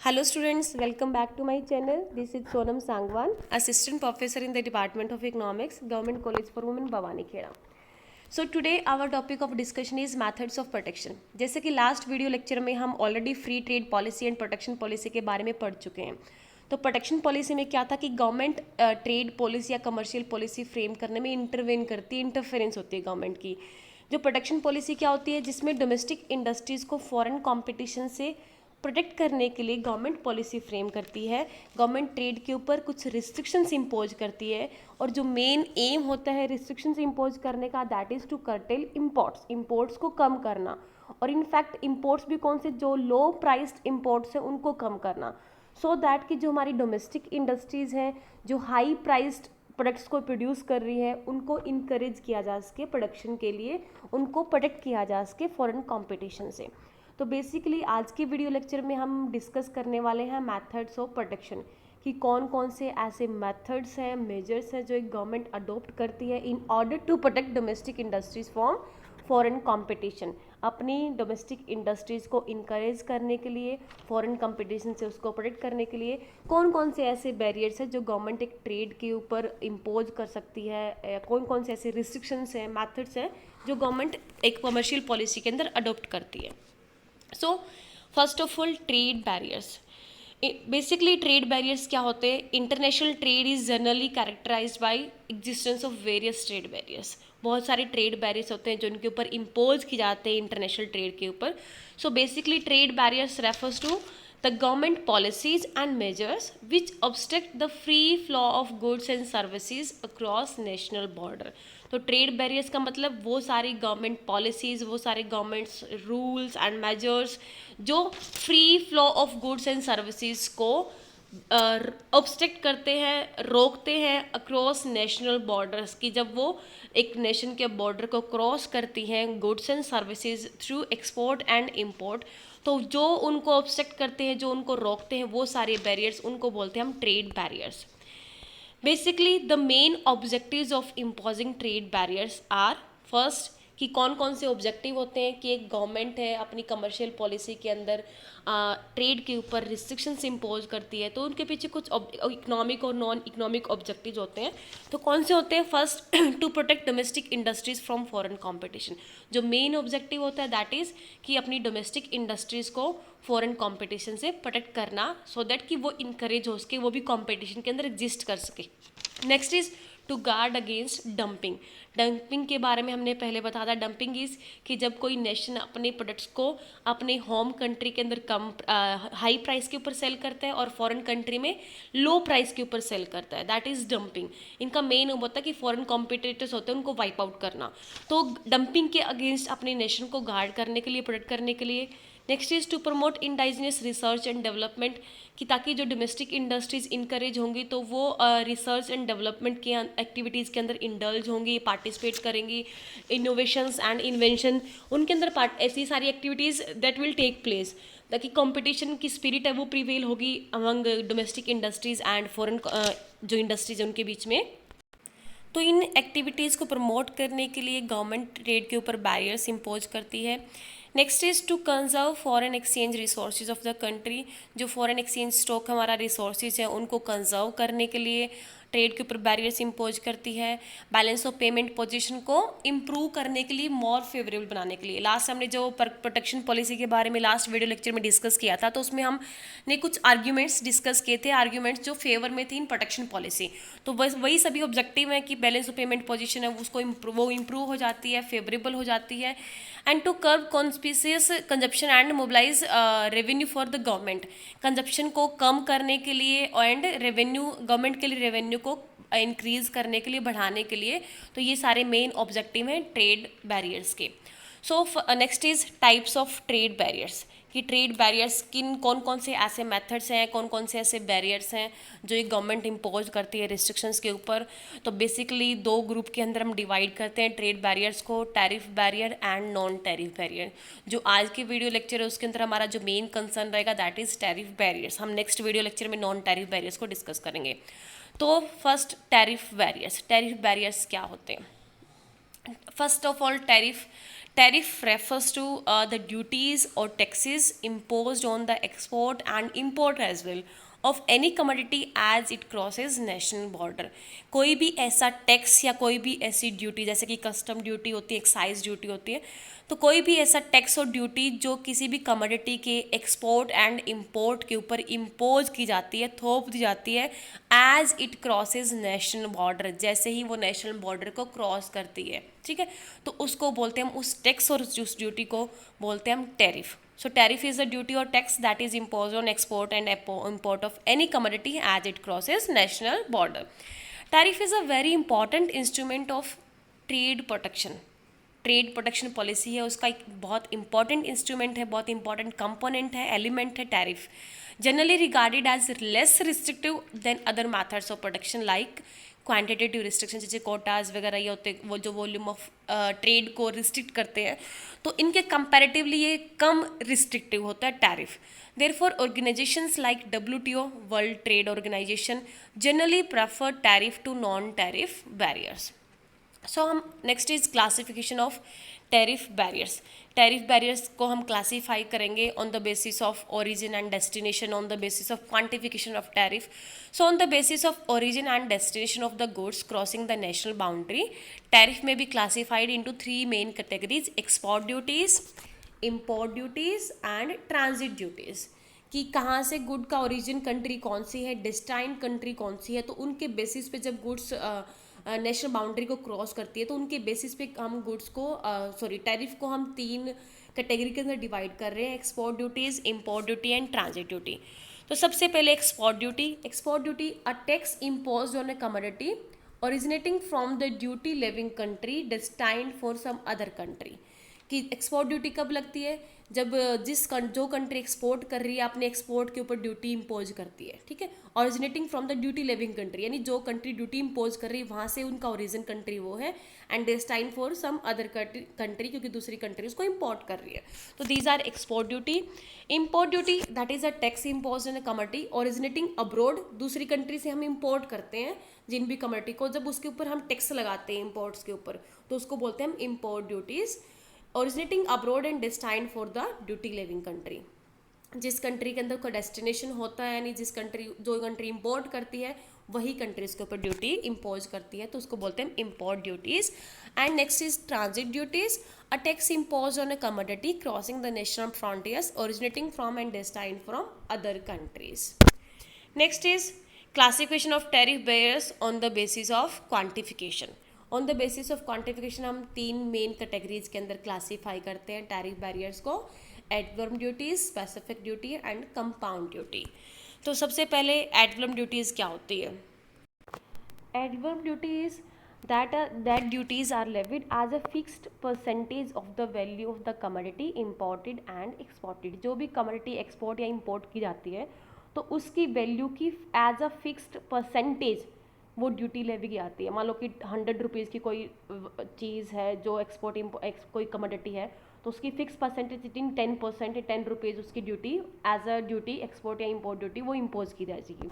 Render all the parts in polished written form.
Hello students, welcome back to my channel. This is Sonam Sangwan, Assistant Professor in the Department of Economics, Government College for Women, Bhavani Kheda. So today our topic of discussion is methods of protection. जैसे कि last video lecture में हम already free trade policy and protection policy के बारे में पढ़ चुके हैं. तो प्रोटेक्शन पॉलिसी में क्या था कि गवर्नमेंट ट्रेड पॉलिसी या कमर्शियल पॉलिसी फ्रेम करने में इंटरवेन करती है, इंटरफेरेंस होती है गवर्नमेंट की. जो प्रोटेक्शन पॉलिसी क्या होती है, जिसमें डोमेस्टिक इंडस्ट्रीज़ को फॉरेन कंपटीशन से प्रोटेक्ट करने के लिए गवर्नमेंट पॉलिसी फ्रेम करती है, गवर्नमेंट ट्रेड के ऊपर कुछ रिस्ट्रिक्शंस इम्पोज करती है. और जो मेन एम होता है रिस्ट्रिक्शंस इम्पोज करने का, that is to curtail imports को कम करना. और इनफैक्ट इंपोर्ट्स भी कौन से, जो लो प्राइस्ड इंपोर्ट्स हैं उनको कम करना, सो दैट कि जो हमारी डोमेस्टिक इंडस्ट्रीज़ हैं जो हाई प्राइस्ड प्रोडक्ट्स को प्रोड्यूस कर रही है उनको इनकरेज किया जा सके प्रोडक्शन के लिए, उनको प्रोटेक्ट किया जा सके फॉरेन कंपटीशन से. तो बेसिकली आज के वीडियो लेक्चर में हम डिस्कस करने वाले हैं मेथड्स ऑफ प्रोटेक्शन, कि कौन कौन से ऐसे मेथड्स हैं, मेजर्स हैं जो एक गवर्नमेंट अडोप्ट करती है in order to protect domestic industries from foreign competition. अपनी डोमेस्टिक इंडस्ट्रीज़ को इनकरेज करने के लिए, फॉरेन कंपटीशन से उसको प्रोटेक्ट करने के लिए कौन कौन से ऐसे बैरियर्स हैं जो गवर्नमेंट एक ट्रेड के ऊपर इम्पोज कर सकती है, कौन कौन से ऐसे रिस्ट्रिक्शंस हैं, मेथड्स हैं जो गवर्नमेंट एक कमर्शियल पॉलिसी के अंदर अडोप्ट करती है. So first of all trade barriers. Basically trade barriers क्या होते हैं? International trade is generally characterized by existence of various trade barriers. बहुत सारे ट्रेड बैरियर्स होते हैं जो उनके ऊपर इम्पोज किए जाते हैं इंटरनेशनल ट्रेड के ऊपर. So basically trade barriers refers to the government policies and measures which obstruct the free flow of goods and services across national border. तो ट्रेड बैरियर्स का मतलब वो सारी गवर्नमेंट पॉलिसीज़, वो सारे गवर्नमेंट्स रूल्स एंड मेजर्स जो free flow of goods and services को obstruct करते हैं, रोकते हैं अक्रॉस नेशनल बॉर्डर्स, की जब वो एक नेशन के बॉर्डर को क्रॉस करती हैं goods and services through export and import. तो जो उनको ऑब्स्ट्रक्ट करते हैं, जो उनको रोकते हैं, वो सारे बैरियर्स उनको बोलते हैं हम trade barriers. Basically the main objectives of imposing trade barriers are, first कि कौन कौन से ऑब्जेक्टिव होते हैं कि एक गवर्नमेंट है अपनी कमर्शियल पॉलिसी के अंदर ट्रेड के ऊपर रिस्ट्रिक्शंस इम्पोज करती है, तो उनके पीछे कुछ इकोनॉमिक और नॉन इकोनॉमिक ऑब्जेक्टिव्स होते हैं. तो कौन से होते हैं? First, to protect domestic industries from foreign competition. जो मेन ऑब्जेक्टिव होता है दैट इज़ कि अपनी डोमेस्टिक इंडस्ट्रीज़ को फॉरेन कंपटीशन से प्रोटेक्ट करना, सो दैट कि वो इनकरेज हो सके, वो भी कंपटीशन के अंदर एग्जिस्ट कर सके. Next is to guard against dumping. Dumping के बारे में हमने पहले बताया था. डंपिंग इज़ कि जब कोई नेशन अपने प्रोडक्ट्स को अपने होम कंट्री के अंदर कम हाई प्राइस के ऊपर सेल करता है और फॉरेन कंट्री में लो प्राइस के ऊपर सेल करता है, दैट इज़ डंपिंग. इनका मेन होता है कि फॉरेन कॉम्पिटिटर्स होते हैं उनको वाइप आउट करना. तो डंपिंग के अगेंस्ट अपने नेशन को गार्ड करने के लिए, प्रोटेक्ट करने के लिए. Next is to promote indigenous research and development, कि ताकि जो डोमेस्टिक इंडस्ट्रीज इनकरेज होंगी तो वो रिसर्च एंड डेवलपमेंट के एक्टिविटीज़ के अंदर इंडल्ज होंगी, पार्टिसिपेट करेंगी. इनोवेशंस एंड इन्वेंशन, उनके अंदर ऐसी सारी activities that will take place, ताकि कंपटीशन की स्पिरिट है वो प्रिवेल होगी among domestic industries and foreign जो इंडस्ट्रीज है उनके बीच में. तो इन एक्टिविटीज़ को प्रमोट करने के लिए गवर्नमेंट ट्रेड के ऊपर बैरियर्स इम्पोज करती है. Next is to conserve foreign exchange resources of the country. जो फॉरेन एक्सचेंज स्टॉक हमारा रिसोर्सेज है उनको कंजर्व करने के लिए ट्रेड के ऊपर बैरियर्स इम्पोज करती है. बैलेंस ऑफ पेमेंट पोजीशन को इम्प्रूव करने के लिए, मोर फेवरेबल बनाने के लिए. लास्ट हमने जो प्रोटेक्शन पॉलिसी के बारे में लास्ट वीडियो लेक्चर में डिस्कस किया था, तो उसमें हमने कुछ आर्ग्यूमेंट्स डिस्कस किए थे, आर्ग्यूमेंट्स जो फेवर में थी इन प्रोटेक्शन पॉलिसी. तो बस वही सभी ऑब्जेक्टिव है कि बैलेंस ऑफ पेमेंट पोजीशन है उसको वो इम्प्रूव हो जाती है, फेवरेबल हो जाती है. And to curb conspicuous consumption and mobilise revenue for the government. Consumption को कम करने के लिए एंड रेवेन्यू, गवर्नमेंट के लिए रेवेन्यू को इंक्रीज करने के लिए, बढ़ाने के लिए. तो ये सारे मेन ऑब्जेक्टिव हैं ट्रेड बैरियर्स के. So next is types of trade barriers, कि ट्रेड बैरियर्स कौन कौन से ऐसे मेथड्स हैं, कौन कौन से ऐसे बैरियर्स हैं जो एक गवर्नमेंट इम्पोज करती है रिस्ट्रिक्शंस के ऊपर. तो बेसिकली दो ग्रुप के अंदर हम डिवाइड करते हैं ट्रेड बैरियर्स को, tariff barrier and non tariff barrier. जो आज की वीडियो लेक्चर है उसके अंदर हमारा जो मेन कंसर्न रहेगा दैट इज़ टैरिफ बैरियर्स. हम नेक्स्ट वीडियो लेक्चर में नॉन टैरिफ बैरियर्स को डिस्कस करेंगे. तो first tariff barriers. Tariff barriers क्या होते हैं? First of all Tariff refers to the duties or taxes imposed on the export and import as well of any commodity as it crosses national border. कोई भी ऐसा tax या कोई भी ऐसी ड्यूटी, जैसे कि कस्टम ड्यूटी होती है, एक्साइज ड्यूटी होती है, तो कोई भी ऐसा टैक्स और ड्यूटी जो किसी भी कमोडिटी के एक्सपोर्ट एंड इंपोर्ट के ऊपर इम्पोज की जाती है, थोप दी जाती है as it crosses national border, जैसे ही वो नेशनल बॉर्डर को क्रॉस करती है, ठीक है, तो उसको बोलते हैं हम, उस टैक्स और उस ड्यूटी को बोलते हैं हम tariff. So tariff is a duty or tax that is imposed on export and import of any commodity as it crosses national border. Tariff is a very important instrument of trade protection. Trade protection policy है, उसका एक बहुत important instrument है, बहुत important component है, element है tariff. Generally regarded as less restrictive than other methods of protection like quantitative restriction, जैसे quotas वगैरह ये होते हैं, वो जो वॉल्यूम ऑफ ट्रेड को रिस्ट्रिक्ट करते हैं, तो इनके कंपैरेटिवली ये कम रिस्ट्रिक्टिव होता है tariff. Therefore, organizations like WTO, World Trade Organization, generally prefer tariff to non-tariff barriers. So हम next is classification of tariff barriers. Tariff barriers को हम क्लासीफाई करेंगे on the basis of origin and destination, on the basis of quantification of tariff. So on the basis of origin and destination of the goods crossing the national boundary, tariff may be classified into 3 main categories: export duties, import duties and transit duties. कि कहाँ से good का origin country कौन सी है, destined country कौन सी है, तो उनके बेसिस पे जब गुड्स नेशनल बाउंड्री को क्रॉस करती है तो उनके बेसिस पे हम गुड्स को टैरिफ को हम 3 कैटेगरी के अंदर डिवाइड कर रहे हैं: export duties, import duty and transit duty. तो सबसे पहले export duty. Export duty a tax imposed on a commodity originating from the duty levying country destined for some other country. कि एक्सपोर्ट ड्यूटी कब लगती है? जब जो कंट्री एक्सपोर्ट कर रही है अपने एक्सपोर्ट के ऊपर ड्यूटी इम्पोज करती है, ठीक है, originating from the duty levying country, यानी जो कंट्री ड्यूटी इम्पोज कर रही है वहाँ से उनका ओरिजिन कंट्री वो है, and destine for some other country, क्योंकि दूसरी कंट्री उसको इम्पोर्ट कर रही है. तो these are export duty. Import duty that is a tax impose in a commodity originating abroad. दूसरी कंट्री से हम इम्पोर्ट करते हैं जिन भी कमोडिटी को, जब उसके ऊपर हम टैक्स लगाते हैं इम्पोर्ट्स के ऊपर, तो उसको बोलते हैं हम import duties. Originating abroad and destined for the duty levying country. जिस कंट्री के अंदर का डेस्टिनेशन होता है, यानी जो कंट्री इंपोर्ट करती है वही कंट्री इसके ऊपर ड्यूटी इम्पोज करती है, तो उसको बोलते हैं import duties. And next is transit duties. A tax impose on a commodity crossing the national frontiers originating from and destined from other countries. Next is classification of tariff barriers on the basis of quantification. On the basis of quantification हम 3 main categories के अंदर classify करते हैं tariff barriers को: ad valorem duties, specific duty and compound duty. तो सबसे पहले ad valorem duties क्या होती है? Ad valorem duties that duties are levied as a fixed percentage of the value of the commodity imported and exported. जो भी commodity export या import की जाती है तो उसकी वैल्यू की एज अ फिक्स्ड परसेंटेज वो ड्यूटी लेवी की आती है. मान लो कि 100 रुपीज़ की कोई चीज़ है जो कोई कमोडिटी है, तो उसकी फिक्स परसेंटेज 10% 10 रुपीज़ उसकी duty as a duty export या इम्पोर्ट ड्यूटी वो इम्पोज की जाएगी.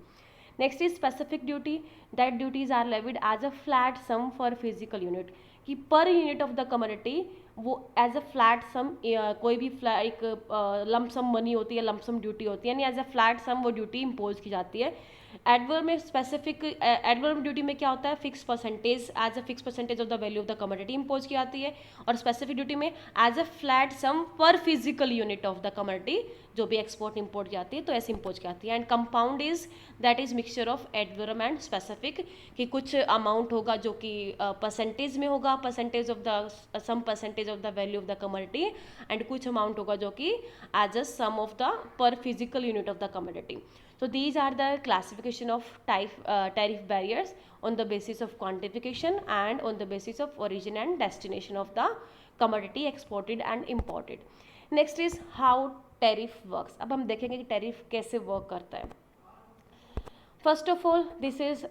Next is specific duty. That duties are levied as a flat sum for physical unit. कि per unit of the commodity वो as a flat sum, कोई भी एक lump some money होती है, लम्प सम ड्यूटी होती है, यानी एज अ फ्लैट सम वो ड्यूटी इम्पोज की जाती है. एडवर्म में स्पेसिफिक एडवर्म ड्यूटी में क्या होता है? Fix percentage as a fix percentage of the value of the commodity impose की जाती है. और स्पेसिफिक ड्यूटी में as a flat sum per physical unit of the commodity जो भी एक्सपोर्ट इम्पोर्ट जाती है तो ऐसे इम्पोज की जाती है. And compound is that is mixture of ad valorem and specific. कि कुछ अमाउंट होगा जो कि परसेंटेज में होगा, percentage of the some percentage of the value of the commodity, and कुछ अमाउंट होगा जो कि as a sum of the per physical unit of the commodity. So these are the classification of tariff barriers on the basis of quantification and on the basis of origin and destination of the commodity exported and imported. Next is how tariff works. अब हम देखेंगे कि tariff कैसे work करता है. First of all this is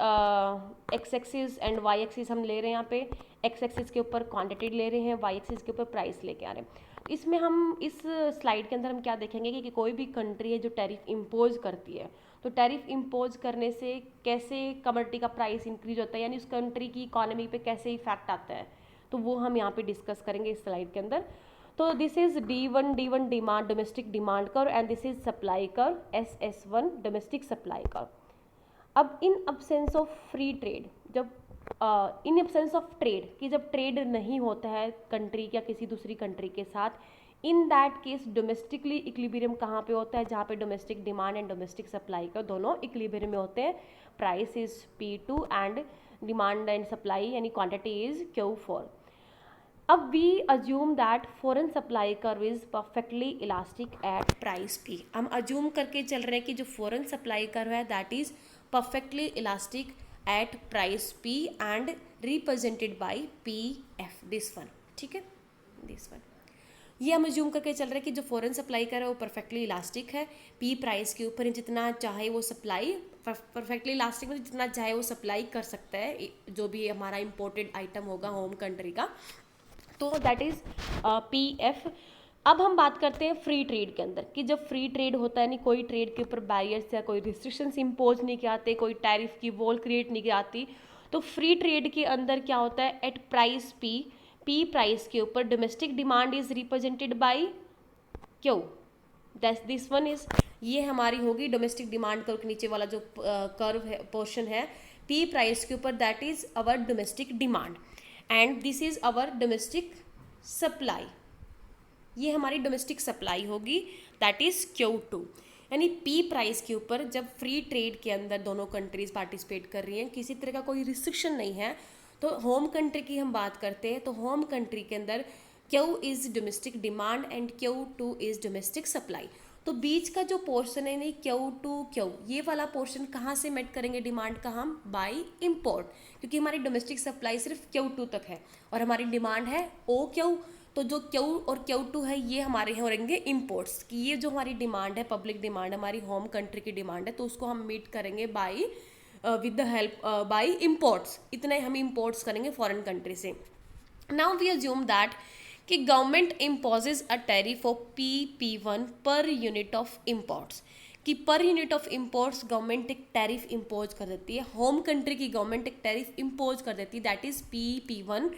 X axis and Y axis हम ले रहे हैं. यहाँ पे एक्स एक्सिस के ऊपर क्वांटिटी ले रहे हैं, वाई एक्सिस के ऊपर प्राइस लेके आ रहे हैं. इसमें हम इस स्लाइड के अंदर हम क्या देखेंगे कि कोई भी कंट्री है जो टैरिफ इम्पोज करती है, तो टैरिफ इम्पोज करने से कैसे कमोडिटी का प्राइस इंक्रीज होता है, यानी उस कंट्री की इकोनॉमी पे कैसे इफेक्ट आता है. तो वो हम यहाँ पे डिस्कस करेंगे इस स्लाइड के अंदर। तो this is D1 demand, domestic demand curve, and this is supply curve SS1 domestic supply curve. अब in absence of free trade, जब इन एब्सेंस ऑफ ट्रेड कि जब ट्रेड नहीं होता है कंट्री या किसी दूसरी कंट्री के साथ, in that case domestically equilibrium कहाँ पे होता है, जहाँ पे domestic demand and domestic supply का दोनों इक्विलिब्रियम में होते हैं। Price is P2 and demand and supply यानी क्वांटिटी इज Q4। अब we assume that foreign supply curve is perfectly elastic at price P। हम अज्यूम करके चल रहे हैं कि जो फॉरेन सप्लाई कर्व है that is perfectly elastic at price P and represented by PF, this one, ठीक है, दिस वन। ये हम अज्यूम करके चल रहे हैं कि जो फॉरेन सप्लाई कर रहा है वो परफेक्टली इलास्टिक है, P प्राइस के ऊपर जितना चाहे वो सप्लाई, परफेक्टली इलास्टिक में जितना चाहे वो सप्लाई कर सकता है जो भी हमारा इंपोर्टेड आइटम होगा होम कंट्री का, तो दैट इज PF। अब हम बात करते हैं फ्री ट्रेड के अंदर कि जब फ्री ट्रेड होता है, नहीं कोई ट्रेड के ऊपर बैरियर्स या कोई रिस्ट्रिक्शंस इम्पोज नहीं किए आते, कोई टैरिफ की वॉल क्रिएट नहीं की आती, तो फ्री ट्रेड के अंदर क्या होता है, एट प्राइस P प्राइस के ऊपर domestic demand is represented by Q, this one is, ये हमारी होगी डोमेस्टिक डिमांड कर्व के नीचे वाला जो कर्व है, पोर्शन है P प्राइस के ऊपर, that is our domestic demand, and this is our domestic supply, ये हमारी डोमेस्टिक सप्लाई होगी, दैट इज Q2। यानी P प्राइस के ऊपर जब फ्री ट्रेड के अंदर दोनों कंट्रीज पार्टिसिपेट कर रही हैं, किसी तरह का कोई रिस्ट्रिक्शन नहीं है, तो होम कंट्री की हम बात करते हैं तो होम कंट्री के अंदर Q is domestic demand and Q2 is domestic supply. तो बीच का जो पोर्शन है नहीं Q2Q, ये वाला पोर्शन कहाँ से मेट करेंगे डिमांड का, हम बाय इंपोर्ट, क्योंकि हमारी डोमेस्टिक सप्लाई सिर्फ Q2 तक है और हमारी डिमांड है OQ, तो जो Q और Q2 है ये हमारे यहाँ रहेंगे इंपोर्ट्स, कि ये जो हमारी डिमांड है पब्लिक डिमांड, हमारी होम कंट्री की डिमांड है, तो उसको हम मीट करेंगे by with the help by imports, इतने हम इंपोर्ट्स करेंगे फॉरेन कंट्री से। नाउ वी अज्यूम दैट कि government imposes a tariff of P1 per unit of imports, कि per unit of imports government एक टैरिफ इम्पोज कर देती है, होम कंट्री की गवर्नमेंट एक टैरिफ इम्पोज कर देती है, that is P1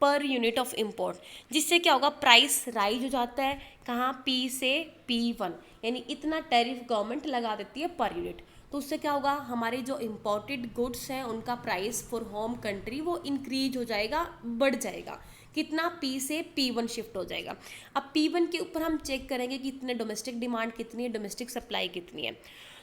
per unit of import, जिससे क्या होगा, प्राइस राइज हो जाता है, कहाँ, P से P1, यानी इतना टैरिफ गवर्नमेंट लगा देती है पर यूनिट, तो उससे क्या होगा, हमारे जो इम्पोर्टेड गुड्स हैं उनका प्राइस फॉर होम कंट्री वो इंक्रीज हो जाएगा, बढ़ जाएगा, कितना, P से P1 शिफ्ट हो जाएगा। अब P1 के ऊपर हम चेक करेंगे कि इतने डोमेस्टिक डिमांड कितनी है, डोमेस्टिक सप्लाई कितनी है,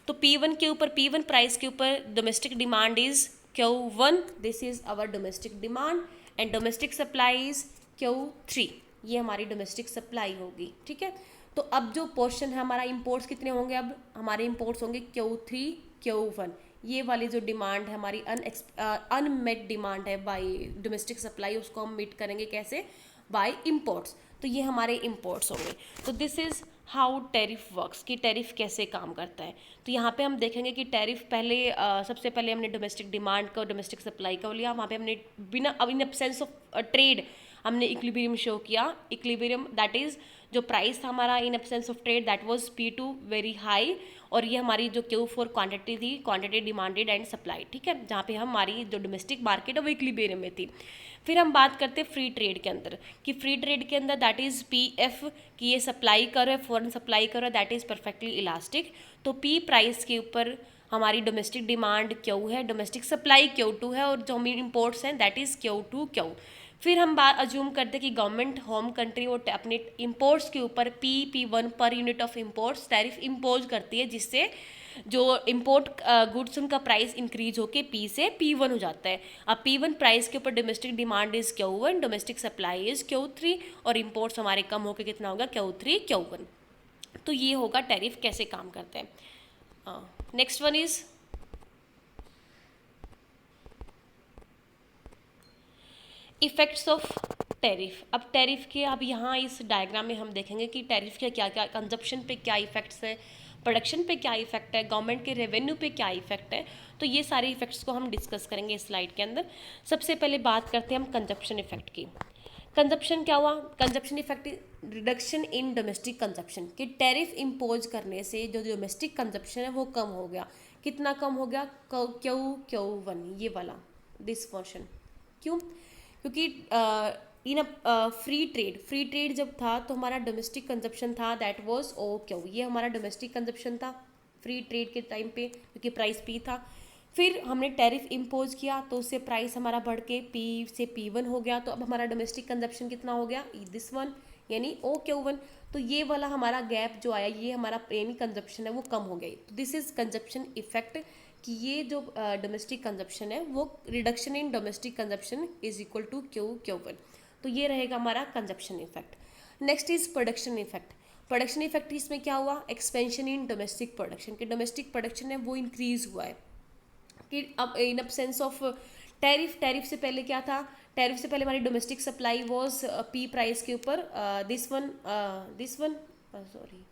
तो P1 के ऊपर, P1 प्राइस के ऊपर domestic demand is Q1, this is our domestic demand, and domestic supply is Q3, ये हमारी डोमेस्टिक सप्लाई होगी, ठीक है। तो अब जो पोर्शन है हमारा, इंपोर्ट्स कितने होंगे, अब हमारे इंपोर्ट्स होंगे Q3 Q1, ये वाली जो डिमांड है हमारी अनमेट डिमांड है बाय डोमेस्टिक सप्लाई, उसको हम मीट करेंगे कैसे, बाय इंपोर्ट्स, तो ये हमारे इंपोर्ट्स होंगे। तो this is how tariff works, कि टैरिफ कैसे काम करता है। तो यहाँ पे हम देखेंगे कि टैरिफ पहले सबसे पहले हमने डोमेस्टिक डिमांड का और डोमेस्टिक सप्लाई का लिया, वहाँ पे हमने बिना, अब इन एब्सेंस ऑफ ट्रेड हमने इक्विलिब्रियम शो किया, इक्विलिब्रियम दैट इज जो प्राइस था हमारा in absence of trade that was P2 very high, और ये हमारी जो Q4 क्वांटिटी थी, क्वांटिटी डिमांडेड एंड सप्लाई, ठीक है, जहाँ पे हमारी जो डोमेस्टिक मार्केट है वो इक्विलिब्रियम में थी। फिर हम बात करते हैं फ्री ट्रेड के अंदर, कि फ्री ट्रेड के अंदर दैट इज PF, कि ये सप्लाई कर है, फॉरेन सप्लाई कर है, दैट इज परफेक्टली इलास्टिक, तो P प्राइस के ऊपर हमारी डोमेस्टिक डिमांड Q है, डोमेस्टिक सप्लाई Q2 है, और जो हम इंपोर्ट्स हैं दैट इज Q2Q। फिर हम बात अज्यूम करते हैं कि गवर्नमेंट होम कंट्री वो अपने इंपोर्ट्स के ऊपर P1 per unit of imports tariff impose करती है, जिससे जो इंपोर्ट गुड्स उनका प्राइस इंक्रीज होके P से P1 हो जाता है। अब P1 प्राइस के ऊपर domestic demand is Q1, domestic supply is Q3, और इंपोर्ट्स हमारे कम होकर कितना होगा, Q3 Q1। तो ये होगा टैरिफ कैसे काम करते हैं। Next one is effects of tariff. अब टैरिफ के, अब यहाँ इस डायग्राम में हम देखेंगे कि टैरिफ के क्या क्या, कंजप्शन पे क्या इफेक्ट्स है, प्रोडक्शन पे क्या इफेक्ट है, गवर्नमेंट के रेवेन्यू पे क्या इफेक्ट है, तो ये सारे इफेक्ट्स को हम डिस्कस करेंगे इस स्लाइड के अंदर। सबसे पहले बात करते हैं हम कंजप्शन इफेक्ट की। कंजप्शन क्या हुआ, consumption effect reduction in domestic consumption, कि टैरिफ इम्पोज करने से जो डोमेस्टिक कंजप्शन है वो कम हो गया, कितना कम हो गया, Q1, ये वाला दिस पोर्शन, क्यों, क्योंकि इन फ्री ट्रेड जब था तो हमारा डोमेस्टिक कंजप्शन था, दैट वाज ओ क्यू, ये हमारा डोमेस्टिक कंजप्शन था फ्री ट्रेड के टाइम पे, क्योंकि प्राइस पी था। फिर हमने टैरिफ इम्पोज किया तो उससे प्राइस हमारा बढ़ के पी से P1 हो गया, तो अब हमारा डोमेस्टिक कंजप्शन कितना हो गया, दिस वन, यानी ओ क्यू1। तो ये वाला हमारा गैप जो आया, ये हमारा यानी कंजप्शन है वो कम हो गई। तो दिस इज कंजप्शन इफेक्ट, कि ये जो डोमेस्टिक कंजप्शन है वो reduction in domestic consumption is equal to Q one. तो ये रहेगा हमारा consumption effect. Next is production effect. Production effect इसमें क्या हुआ, एक्सपेंशन इन डोमेस्टिक प्रोडक्शन, कि डोमेस्टिक प्रोडक्शन है वो इंक्रीज हुआ है, कि अब इन सेंस ऑफ टैरिफ से पहले क्या था, टैरिफ से पहले हमारी domestic supply was P price के ऊपर, दिस वन सॉरी,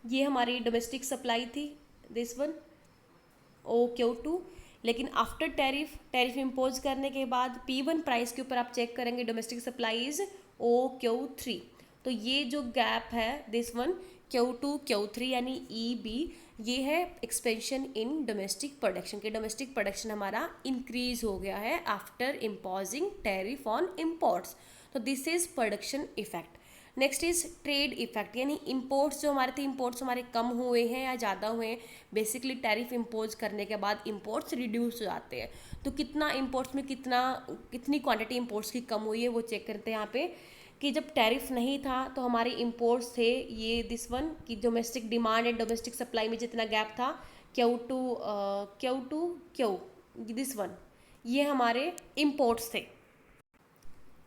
ये हमारी डोमेस्टिक सप्लाई थी, दिस वन ओ क्यू2। लेकिन आफ्टर टैरिफ इम्पोज करने के बाद P1 प्राइस के ऊपर आप चेक करेंगे डोमेस्टिक सप्लाई इज ओ क्यू3। तो ये जो गैप है, दिस वन क्यू2 क्यू3 यानी EB, ये है एक्सपेंशन इन डोमेस्टिक प्रोडक्शन, के डोमेस्टिक प्रोडक्शन हमारा इंक्रीज हो गया है after imposing tariff on imports. तो this is production effect. Next is trade effect, यानी इंपोर्ट्स जो हमारे थे, इंपोर्ट्स हमारे कम हुए हैं या ज़्यादा हुए हैं। बेसिकली टैरिफ इम्पोज करने के बाद इंपोर्ट्स रिड्यूस हो जाते हैं, तो कितना इंपोर्ट्स में कितनी क्वांटिटी इंपोर्ट्स की कम हुई है वो चेक करते हैं यहाँ पे, कि जब टैरिफ नहीं था तो हमारे इंपोर्ट्स थे ये दिस वन, कि domestic demand and domestic supply में जितना गैप था क्यू दिस वन, ये हमारे इंपोर्ट्स थे,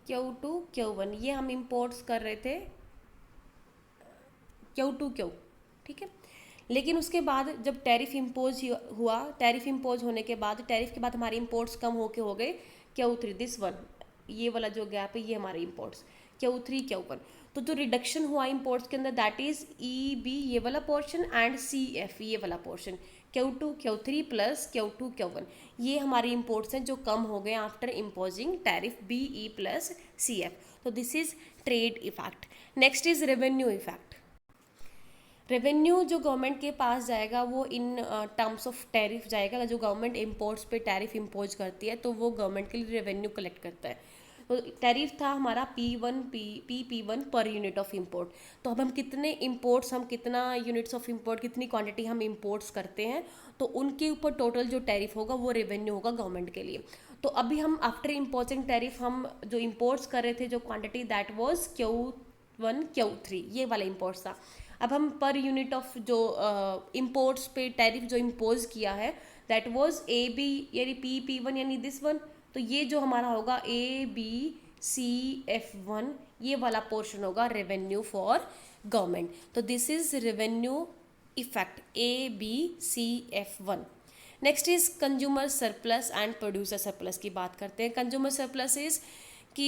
क्यू2 क्यू1, ये हम इंपोर्ट्स कर रहे थे क्यू2 ठीक है। लेकिन उसके बाद जब टैरिफ इम्पोज हुआ, टैरिफ इम्पोज होने के बाद, टैरिफ के बाद हमारे इंपोर्ट्स कम होके हो गए क्यू3, दिस वन, ये वाला जो गैप है ये हमारे इंपोर्ट्स क्यू3 क्यू1। तो जो रिडक्शन हुआ इंपोर्ट्स के अंदर, दैट इज EB ये वाला पोर्शन एंड CF ये वाला पोर्शन, क्यू2 क्यू3 प्लस क्यू2 क्यू1, ये हमारे इंपोर्ट्स हैं जो कम हो गए after imposing tariff BE plus CF। तो this is trade effect. Next is revenue effect. Revenue जो गवर्नमेंट के पास जाएगा वो इन टर्म्स ऑफ टैरिफ जाएगा, जो गवर्नमेंट इंपोर्ट्स पे टैरिफ इम्पोज करती है तो वो गवर्नमेंट के लिए रेवेन्यू कलेक्ट करता है। तो टैरिफ था हमारा P1 per unit of import, तो अब हम कितने इंपोर्ट्स, हम कितना यूनिट्स ऑफ इंपोर्ट, कितनी क्वांटिटी हम इंपोर्ट्स करते हैं, तो उनके ऊपर टोटल जो टैरिफ होगा वो रेवेन्यू होगा गवर्नमेंट के लिए। तो अभी हम आफ्टर इम्पोजिंग टैरिफ हम जो इंपोर्ट्स कर रहे थे जो quantity, that was Q1 Q3 ये वाला इंपोर्ट्स था। अब हम पर यूनिट ऑफ जो इंपोर्ट्स पे टैरिफ जो इम्पोज किया है, दैट वाज AB यानी P1 यानी दिस वन, तो ये जो हमारा होगा ABCF1 ये वाला पोर्शन होगा रेवेन्यू फॉर गवर्नमेंट। तो this is revenue effect ABCF1। Next is consumer surplus and producer surplus की बात करते हैं। कंज्यूमर सरप्लस इज कि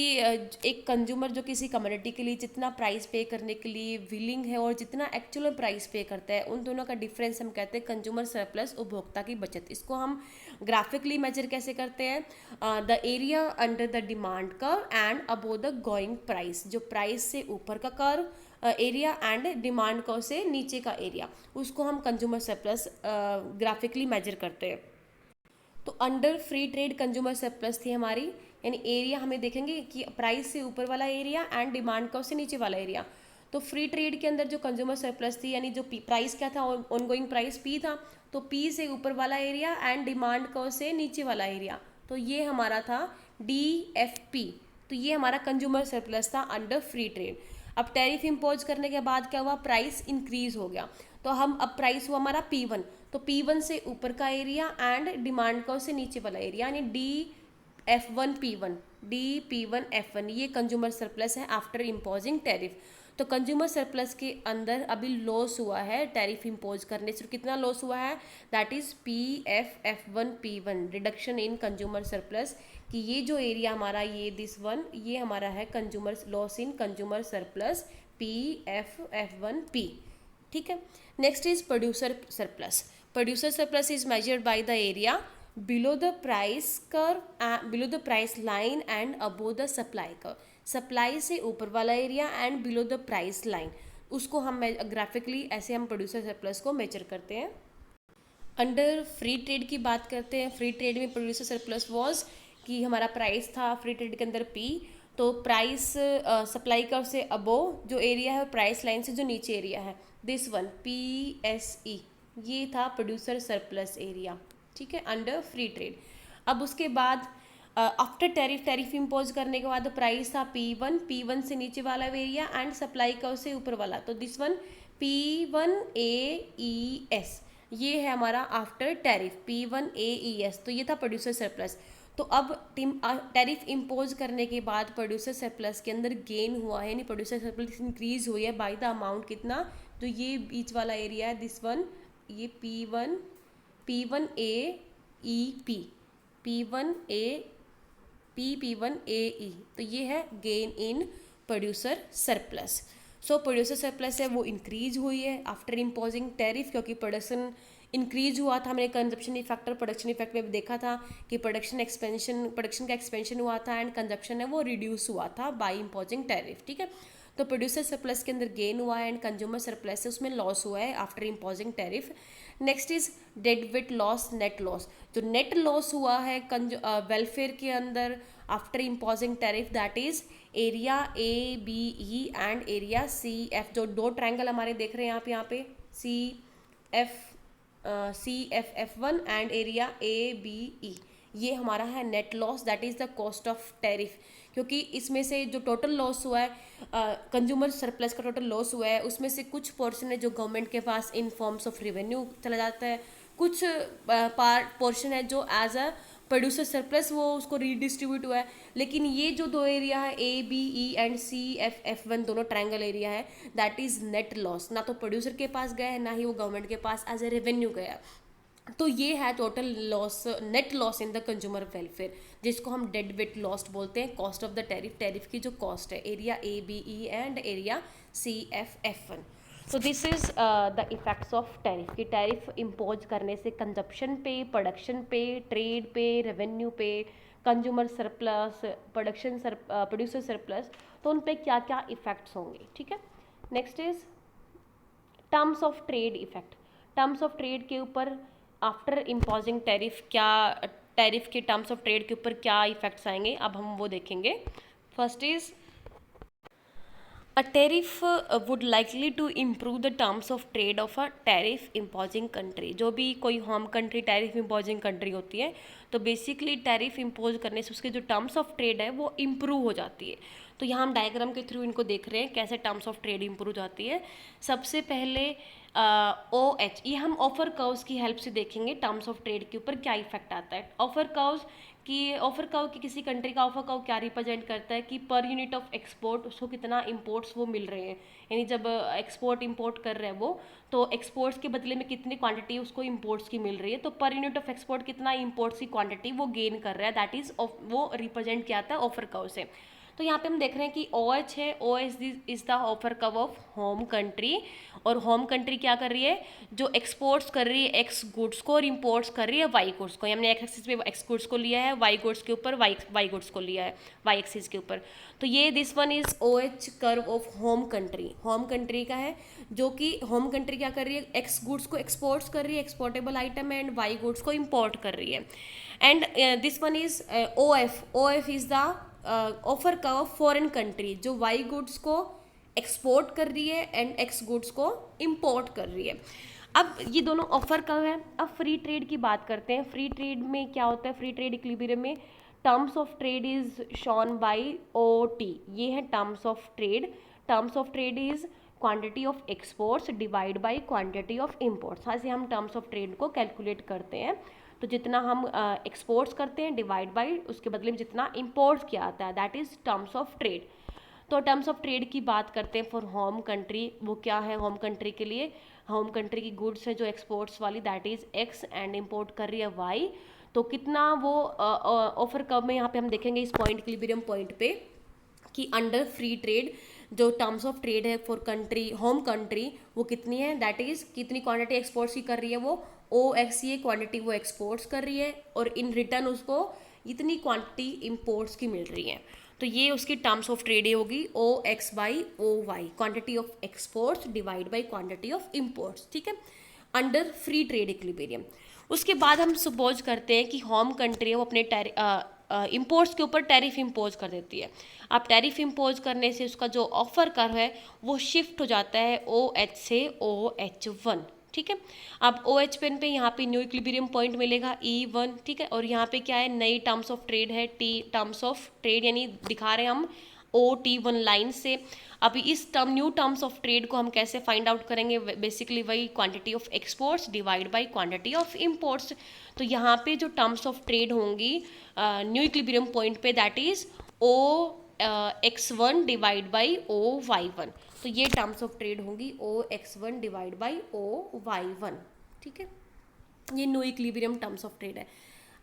एक कंज्यूमर जो किसी कमोडिटी के लिए जितना प्राइस पे करने के लिए विलिंग है और जितना एक्चुअल प्राइस पे करता है, उन दोनों का डिफरेंस हम कहते हैं कंज्यूमर सरप्लस, उपभोक्ता की बचत। इसको हम ग्राफिकली मेजर कैसे करते हैं, the area under the demand curve and above the going price, जो प्राइस से ऊपर का curve area and demand curve से नीचे का एरिया, उसको हम कंज्यूमर सरप्लस ग्राफिकली मेजर करते हैं। तो under free trade consumer surplus थी हमारी, यानी एरिया हमें देखेंगे कि प्राइस से ऊपर वाला एरिया एंड डिमांड कर्व से नीचे वाला एरिया। तो फ्री ट्रेड के अंदर जो कंज्यूमर सरप्लस थी, यानी जो प्राइस क्या था, ऑनगोइंग प्राइस P था, तो P से ऊपर वाला एरिया एंड डिमांड कर्व से नीचे वाला एरिया, तो ये हमारा था DFP। तो ये हमारा कंज्यूमर सरप्लस था अंडर फ्री ट्रेड। अब टैरिफ इम्पोज करने के बाद क्या हुआ, प्राइस इंक्रीज हो गया, तो हम अब प्राइस हुआ हमारा P1, तो P1 से ऊपर का एरिया एंड डिमांड कर्व से नीचे वाला एरिया, यानी DF1 P1 DP1 F1, ये कंज्यूमर सरप्लस है आफ्टर इम्पोजिंग टैरिफ। तो कंज्यूमर सरप्लस के अंदर अभी लॉस हुआ है टैरिफ इम्पोज करने से, कितना लॉस हुआ है, that is PF1 P1, reduction in consumer surplus, कि ये जो एरिया हमारा ये दिस वन, ये हमारा है consumer loss in consumer surplus PF1 P, ठीक है। Next is producer surplus. Producer surplus is measured by the area below the price curve, below the price line and above the supply curve, supply से ऊपर वाला area and below the price line, उसको हम graphically ऐसे हम producer surplus को major करते हैं। अंडर फ्री ट्रेड की बात करते हैं, फ्री ट्रेड में प्रोड्यूसर सरप्लस वाज कि हमारा प्राइस था फ्री ट्रेड के अंदर पी, तो प्राइस सप्लाई कर्व से अबोव जो एरिया है प्राइस लाइन से जो नीचे एरिया है, दिस वन PSE, ये था प्रोड्यूसर सरप्लस एरिया, ठीक है, अंडर फ्री ट्रेड। अब उसके बाद आफ्टर टैरिफ इम्पोज करने के बाद प्राइस था P1 से नीचे वाला एरिया एंड सप्लाई कर्व से ऊपर वाला, तो दिस वन P1AES, ये है हमारा आफ्टर टैरिफ P1AES, तो ये था प्रोड्यूसर सरप्लस। तो अब टैरिफ इम्पोज करने के बाद प्रोड्यूसर सरप्लस के अंदर गेन हुआ है, यानी प्रोड्यूसर सरप्लस इंक्रीज हुई है बाय द अमाउंट कितना, तो ये बीच वाला एरिया है दिस वन, ये P1AEP, P1AE, तो ये है gain in producer surplus. So producer surplus है वो इंक्रीज हुई है आफ्टर इम्पोजिंग टैरिफ, क्योंकि प्रोडक्शन इंक्रीज हुआ था। हमने कंजप्शन फैक्टर प्रोडक्शन इफेक्ट में देखा था कि प्रोडक्शन का एक्सपेंशन हुआ था एंड कंजप्शन है वो रिड्यूस हुआ था बाय इम्पोजिंग टैरिफ, ठीक है। तो प्रोड्यूसर सरप्लस के अंदर गेन हुआ है एंड कंज्यूमर सरप्लस है उसमें लॉस हुआ है after imposing tariff. Next is deadweight loss, net loss. जो नेट लॉस हुआ है वेलफेयर के अंदर after imposing tariff, that is area ABE and area CF, जो दो ट्रायंगल हमारे देख रहे हैं यहाँ पे CFF1 एंड एरिया ABE, ये हमारा है net loss, that is the cost of tariff. क्योंकि इसमें से जो टोटल लॉस हुआ है, कंज्यूमर सरप्लस का टोटल लॉस हुआ है, उसमें से कुछ पोर्शन है जो गवर्नमेंट के पास इन फॉर्म्स ऑफ रेवेन्यू चला जाता है, कुछ पोर्शन है जो एज अ प्रोड्यूसर सरप्लस वो उसको रीडिस्ट्रीब्यूट हुआ है। लेकिन ये जो दो एरिया है ABE एंड CFF1 दोनों ट्रायंगल एरिया है, दैट इज़ नेट लॉस, ना तो प्रोड्यूसर के पास गया है ना ही वो गवर्नमेंट के पास एज ए रेवेन्यू गया। तो ये है total loss, net loss in the consumer welfare, जिसको हम डेडविट लॉस बोलते हैं, कॉस्ट ऑफ द टैरिफ की जो कॉस्ट है, area ABE and area CFF1। तो this is the effects of tariff, कि टैरिफ इम्पोज करने से कंजप्शन पे, प्रोडक्शन पे, ट्रेड पे, रेवेन्यू पे, कंज्यूमर सरप्लस, प्रोड्यूसर सरप्लस, तो उन पे क्या क्या इफेक्ट्स होंगे, ठीक है। Next is terms of trade effect. Terms of trade के ऊपर आफ्टर इम्पोजिंग टैरिफ टैरिफ के टर्म्स ऑफ ट्रेड के ऊपर क्या इफेक्ट्स आएंगे, अब हम वो देखेंगे। First is A tariff would likely to improve the terms of trade of a tariff imposing country। जो भी कोई home country tariff imposing country होती है, तो बेसिकली टैरिफ इम्पोज करने से उसके जो टर्म्स ऑफ ट्रेड है वो इम्प्रूव हो जाती है। तो यहाँ हम डायग्राम के थ्रू इनको देख रहे हैं कैसे टर्म्स ऑफ ट्रेड इम्प्रूव हो जाती है। सबसे पहले OH, ये हम ऑफर कर्व्स की हेल्प से देखेंगे टर्म्स ऑफ ट्रेड के ऊपर क्या इफेक्ट आता है। ऑफर कर्व की किसी कंट्री का ऑफर कर्व क्या रिप्रेजेंट करता है कि पर यूनिट ऑफ एक्सपोर्ट उसको कितना इंपोर्ट्स वो मिल रहे हैं, यानी जब एक्सपोर्ट इंपोर्ट कर रहे हैं वो, तो एक्सपोर्ट्स के बदले में कितनी क्वांटिटी उसको इंपोर्ट्स की मिल रही है, तो पर यूनिट ऑफ एक्सपोर्ट कितना इंपोर्ट्स की क्वांटिटी वो गेन कर रहा है, दैट इज वो रिप्रेजेंट किया था ऑफर कर्व से। तो यहाँ पे हम देख रहे हैं कि OH है, OH is the offer curve of home country, और होम कंट्री क्या कर रही है, जो एक्सपोर्ट्स कर रही है एक्स गुड्स को और इंपोर्ट्स कर रही है वाई गुड्स को। हमने एक्स एक्सिस पे एक्स गुड्स को लिया है, वाई गुड्स के ऊपर वाई गुड्स को लिया है, वाई एक्सिस के ऊपर। तो ये this one is OH curve of home country, home country का है, जो कि होम कंट्री क्या कर रही है, एक्स गुड्स को एक्सपोर्ट्स कर रही है, एक्सपोर्टेबल आइटम है, एंड वाई गुड्स को इम्पोर्ट कर रही है। And this one is OF is the offer curve of foreign country, जो वाई गुड्स को एक्सपोर्ट कर रही है एंड एक्स गुड्स को इंपोर्ट कर रही है। अब ये दोनों ऑफर कर्व है। अब फ्री ट्रेड की बात करते हैं। फ्री ट्रेड में क्या होता है, फ्री ट्रेड इक्विलिब्रियम में terms of trade is shown by OT, ये है terms of trade. Terms of trade is quantity of exports divide by quantity of imports. ऐसे हम टर्म्स ऑफ ट्रेड को कैलकुलेट करते हैं, तो जितना हम एक्सपोर्ट्स करते हैं डिवाइड बाय उसके बदले में जितना इंपोर्ट्स किया आता है, that is terms of trade. तो टर्म्स ऑफ ट्रेड की बात करते हैं फॉर होम कंट्री, वो क्या है होम कंट्री के लिए, होम कंट्री की गुड्स है जो एक्सपोर्ट्स वाली, that is X and import कर रही है Y। तो कितना वो ऑफर कर्व में यहाँ पे हम देखेंगे इस पॉइंट इक्विलिब्रियम पॉइंट पे कि अंडर फ्री ट्रेड जो टर्म्स ऑफ ट्रेड है फॉर कंट्री होम कंट्री वो कितनी है, दैट इज कितनी क्वांटिटी एक्सपोर्ट्स की कर रही है वो OX, ये क्वांटिटी वो एक्सपोर्ट्स कर रही है और इन रिटर्न उसको इतनी क्वांटिटी इंपोर्ट्स की मिल रही है। तो ये उसकी टर्म्स ऑफ ट्रेड होगी OX by OY, quantity of exports divide by quantity of imports, ठीक है, अंडर फ्री ट्रेड इक्विलिब्रियम। उसके बाद हम सपोज करते हैं कि होम कंट्री है वो अपने इंपोर्ट्स के ऊपर टैरिफ इम्पोज कर देती है। अब टैरिफ इम्पोज करने से उसका जो ऑफर कर है वो शिफ्ट हो जाता है OH से OH1, ठीक है। अब OH पेन पे यहाँ पे न्यू इक्विलिब्रियम पॉइंट मिलेगा E1, ठीक है। और यहाँ पे क्या है, नई टर्म्स ऑफ ट्रेड है, टर्म्स ऑफ ट्रेड यानी दिखा रहे हैं हम OT1 लाइन से। अभी इस न्यू टर्म्स ऑफ ट्रेड को हम कैसे फाइंड आउट करेंगे, बेसिकली वही quantity of exports divide by quantity of imports. तो यहाँ पे जो टर्म्स ऑफ ट्रेड होंगी न्यू इक्विलिब्रियम पॉइंट पे, that is OX1 divide by OY1। तो ये टर्म्स ऑफ ट्रेड होंगी OX1 डिवाइड बाई OY1, ठीक है। ये new equilibrium terms of trade है।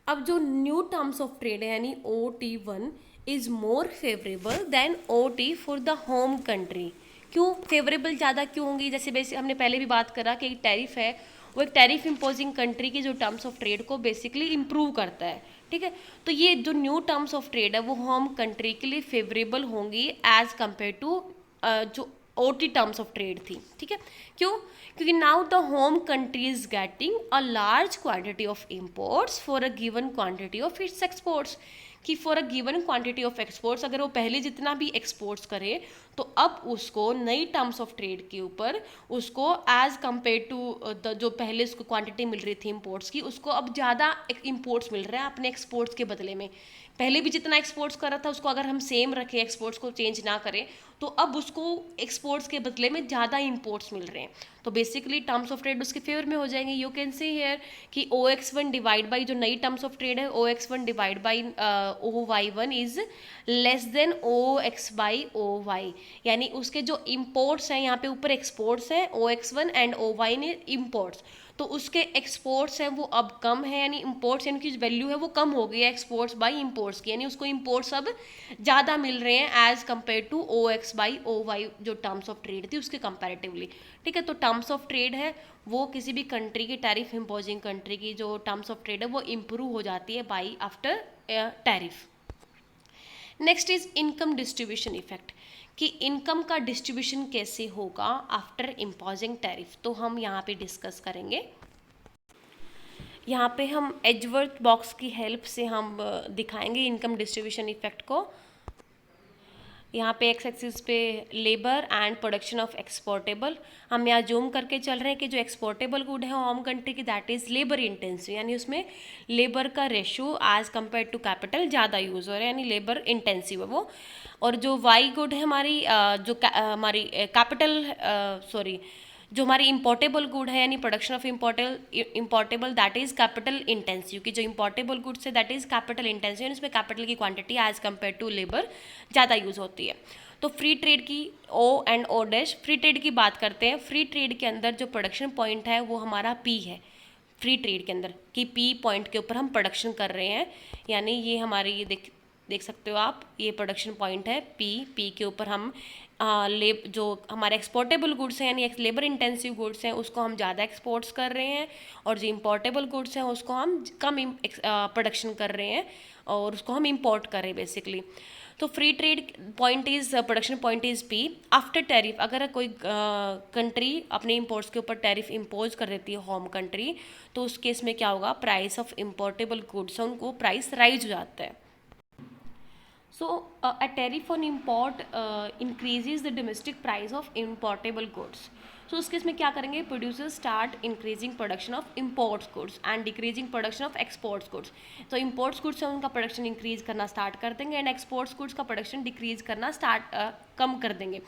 अब जो न्यू टर्म्स ऑफ ट्रेड है यानी OT1 is more favourable than OT for the home country. क्यों फेवरेबल ज़्यादा क्यों होंगी, जैसे बेसिक हमने पहले भी बात करा कि एक टैरिफ है वो एक टैरिफ इम्पोजिंग कंट्री की जो टर्म्स ऑफ ट्रेड को बेसिकली इम्प्रूव करता है, ठीक है। तो ये जो न्यू टर्म्स ऑफ ट्रेड है वो होम कंट्री के लिए फेवरेबल होंगी एज कम्पेयर टू जो OT टर्म्स ऑफ ट्रेड थी, ठीक है। क्यों, क्योंकि now the home country is getting a large quantity of imports for a given quantity of its exports, कि for a given quantity of exports अगर वो पहले जितना भी एक्सपोर्ट्स करे तो अब उसको नई टर्म्स ऑफ ट्रेड के ऊपर उसको एज कम्पेयर टू जो पहले उसको क्वांटिटी मिल रही थी इम्पोर्ट्स की, उसको अब ज़्यादा इम्पोर्ट्स मिल रहा है अपने एक्सपोर्ट्स के बदले में। पहले भी जितना एक्सपोर्ट्स कर रहा था उसको अगर हम सेम रखें, एक्सपोर्ट्स को चेंज ना करें, तो अब उसको एक्सपोर्ट्स के बदले में ज़्यादा इंपोर्ट्स मिल रहे हैं। तो बेसिकली टर्म्स ऑफ ट्रेड उसके फेवर में हो जाएंगे। यू कैन सी हेयर कि OX1 डिवाइड बाई जो नई टर्म्स ऑफ ट्रेड है OX1 divide by OY1 is less than OX by OY, यानी उसके जो इम्पोर्ट्स हैं, यहाँ पे ऊपर एक्सपोर्ट्स हैं OX1 एंड OY ने इम्पोर्ट्स, तो उसके एक्सपोर्ट्स हैं वो अब कम है, यानी इम्पोर्ट्स यानी कि जो वैल्यू है वो कम हो गई है एक्सपोर्ट्स बाई इम्पोर्ट्स की, यानी उसको इम्पोर्ट्स अब ज़्यादा मिल रहे हैं as compare to OX by OY जो टर्म्स ऑफ ट्रेड थी उसके कंपैरेटिवली, ठीक है। तो टर्म्स ऑफ ट्रेड है वो किसी भी कंट्री की टैरिफ इम्पोजिंग कंट्री की जो टर्म्स ऑफ ट्रेड है वो इम्प्रूव हो जाती है by after tariff. Next is income distribution effect, कि इनकम का डिस्ट्रीब्यूशन कैसे होगा आफ्टर इम्पोजिंग टैरिफ, तो हम यहाँ पे डिस्कस करेंगे। यहाँ पे हम एजवर्थ बॉक्स की हेल्प से हम दिखाएंगे इनकम डिस्ट्रीब्यूशन इफेक्ट को। यहाँ पे एक्स एक्सिस पे labour and production of exportable, हम यहाँ जूम करके चल रहे हैं कि जो एक्सपोर्टेबल गुड है होम कंट्री की दैट इज़ लेबर इंटेंसिव, यानी उसमें लेबर का ratio as compare to capital ज़्यादा यूज़ हो रहा है, यानी लेबर इंटेंसिव है वो। और जो वाई गुड है हमारी हमारी कैपिटल जो हमारी इंपोर्टेबल गुड है यानी production of importable that is capital intensive, की जो इंपोर्टेबल गुड्स है दैट इज कैपिटल इंटेंसिव, यानी इसमें कैपिटल की quantity as compare to labour ज़्यादा यूज़ होती है। तो फ्री ट्रेड की O and O dash, free trade की बात करते हैं। फ्री ट्रेड के अंदर जो प्रोडक्शन पॉइंट है वो हमारा P है, फ्री ट्रेड के अंदर कि P पॉइंट के ऊपर हम प्रोडक्शन कर रहे हैं, यानी ये हमारी ये देख सकते हो आप, ये प्रोडक्शन पॉइंट है P के ऊपर हम जो हमारे एक्सपोर्टेबल गुड्स हैं यानी लेबर इंटेंसिव गुड्स हैं उसको हम ज़्यादा एक्सपोर्ट्स कर रहे हैं, और जो इंपोर्टेबल गुड्स हैं उसको हम कम प्रोडक्शन कर रहे हैं और उसको हम इंपोर्ट कर रहे हैं बेसिकली। तो free trade point is production point is P। After tariff अगर कोई कंट्री अपने इंपोर्ट्स के ऊपर टैरिफ इम्पोज कर देती है होम कंट्री, तो उस केस में क्या होगा, प्राइस ऑफ इंपोर्टेबल गुड्स है उनको प्राइस राइज हो जाता है। So, a tariff on import increases the domestic price of importable goods. So, उस केस में क्या करेंगे, producers start increasing production of imports goods and decreasing production of exports goods. तो इम्पोर्ट्स गुड्स से उनका प्रोडक्शन इंक्रीज करना start कर देंगे एंड एक्सपोर्ट्स गुड्स का प्रोडक्शन डिक्रीज करना कम कर देंगे,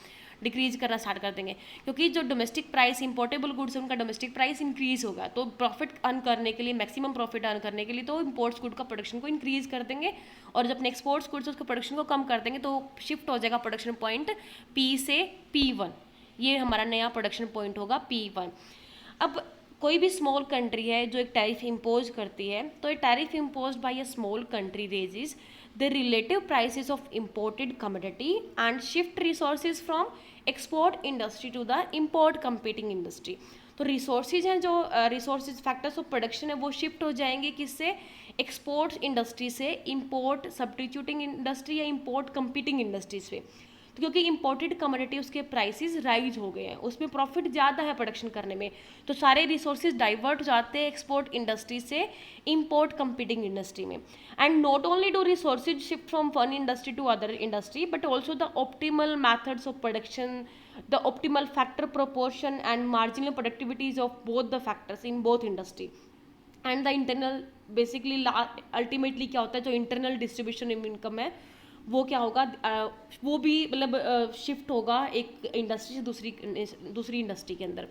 डिक्रीज करना स्टार्ट कर देंगे, क्योंकि जो डोमेस्टिक प्राइस इंपोर्टेबल गुड्स है उनका डोमेस्टिक प्राइस इंक्रीज होगा। तो प्रॉफिट अर्न करने के लिए, मैक्सिमम प्रॉफिट अर्न करने के लिए तो इंपोर्ट्स गुड का प्रोडक्शन को इंक्रीज कर देंगे, और जब अपने एक्सपोर्ट्स गुड्स उसके प्रोडक्शन को कम कर देंगे तो शिफ्ट हो जाएगा प्रोडक्शन पॉइंट P से P1। ये हमारा नया प्रोडक्शन पॉइंट होगा P1। अब कोई भी स्मॉल कंट्री है जो एक टैरिफ इम्पोज करती है, तो ये tariff impose by a small country raises the relative prices of imported commodity and shift resources from export industry to the import competing industry. तो रिसोर्सेज हैं, जो रिसोर्सेज फैक्टर्स ऑफ प्रोडक्शन है वो shift हो जाएंगे किससे, एक्सपोर्ट इंडस्ट्री से import substituting industry या इम्पोर्ट कंपीटिंग इंडस्ट्रीज पे। तो क्योंकि इंपोर्टेड कमोडिटी उसके प्राइसेस राइज हो गए हैं, उसमें प्रॉफिट ज़्यादा है प्रोडक्शन करने में, तो सारे रिसोर्सेज डाइवर्ट हो जाते हैं एक्सपोर्ट इंडस्ट्री से इंपोर्ट कंपीटिंग इंडस्ट्री में. And not only do resources shift from one industry to other industry, but also the optimal methods of production, the optimal factor proportion and marginal productivities of both the factors in both industry and the internal basically ultimately क्या होता है, जो internal distribution income है वो क्या होगा, वो भी मतलब शिफ्ट होगा एक इंडस्ट्री से दूसरी इंडस्ट्री के अंदर.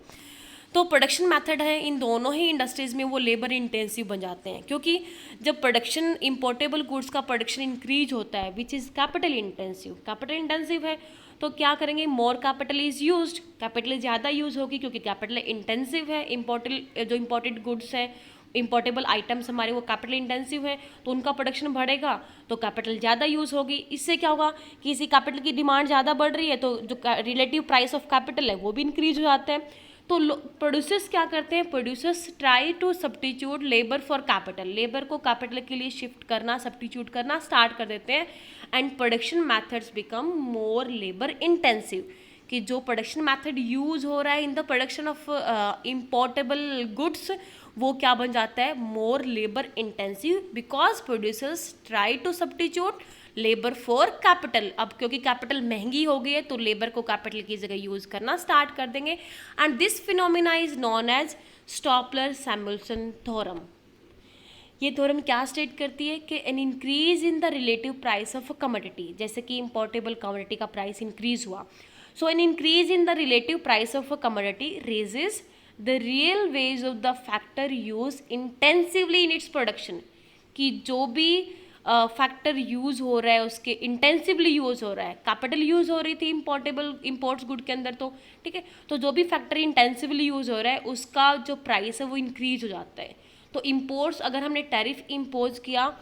तो प्रोडक्शन मेथड है इन दोनों ही इंडस्ट्रीज़ में वो लेबर इंटेंसिव बन जाते हैं, क्योंकि जब प्रोडक्शन इंपोर्टेबल गुड्स का प्रोडक्शन इंक्रीज होता है विच इज़ कैपिटल इंटेंसिव है, तो क्या करेंगे, more capital is used, capital ज़्यादा यूज़ होगी क्योंकि कैपिटल इंटेंसिव है. जो इम्पोर्टेड गुड्स है, इंपोर्टेबल आइटम्स हमारे वो कैपिटल इंटेंसिव है, तो उनका प्रोडक्शन बढ़ेगा तो कैपिटल ज़्यादा यूज़ होगी. इससे क्या होगा कि इसी कैपिटल की डिमांड ज़्यादा बढ़ रही है तो जो रिलेटिव प्राइस ऑफ कैपिटल है वो भी इंक्रीज हो जाता है. तो प्रोड्यूसर्स क्या करते हैं, producers try to substitute labour for capital, labour को कैपिटल के लिए शिफ्ट करना, सब्स्टिट्यूट करना स्टार्ट कर देते हैं. And production methods become more labour intensive, कि जो प्रोडक्शन मैथड यूज हो रहा है in the production of importable goods वो क्या बन जाता है, more labour intensive, because producers try to substitute labour for capital. अब क्योंकि कैपिटल महंगी हो गई है तो लेबर को कैपिटल की जगह यूज करना स्टार्ट कर देंगे. And this phenomena is known as Stolper Samuelson theorem. ये थ्योरम क्या स्टेट करती है कि an increase in the relative price of a commodity, जैसे कि इंपोर्टेबल कमोडिटी का प्राइस इंक्रीज हुआ, so an increase in the relative price of a commodity raises the real wage of the factor use intensively in its production, कि जो भी factor use हो रहा है उसके इंटेंसिवली यूज़ हो रहा है, कैपिटल यूज़ हो रही थी इंपोर्ट्स गुड के अंदर, तो ठीक है, तो जो भी फैक्टर इंटेंसिवली यूज़ हो रहा है उसका जो प्राइस है वो इंक्रीज हो जाता है. तो इम्पोर्ट्स, अगर हमने टैरिफ इम्पोज किया